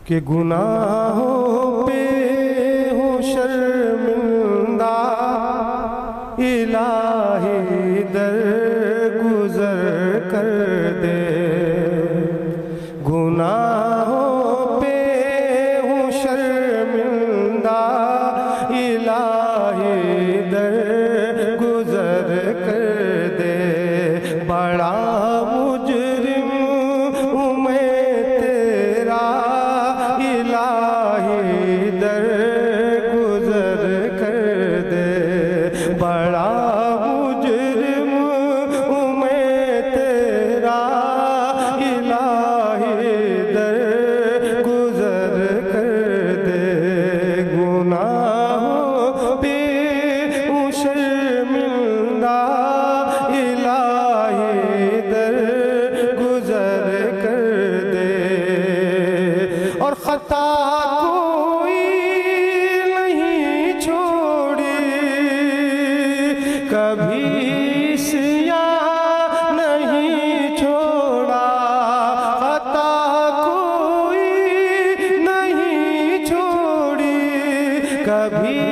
کہ گناہوں پہ ہوں شرمندہ، الہی در گزر کر دے، گناہوں پہ ہوں شرمندہ، الہی در گزر کر دے، بڑا مجرم ہوں میں تیرا، الہی در گزر کر دے، بڑا مجرم ہوں میں تیرا، الہی در گزر کر دے، گناہوں پہ ہوں شرمندہ، الہی در گزر کر دے، اور خطا کوئی نہیں چھوڑی، کبھی سیاہ نہیں چھوڑا، خطا کوئی نہیں چھوڑی، کبھی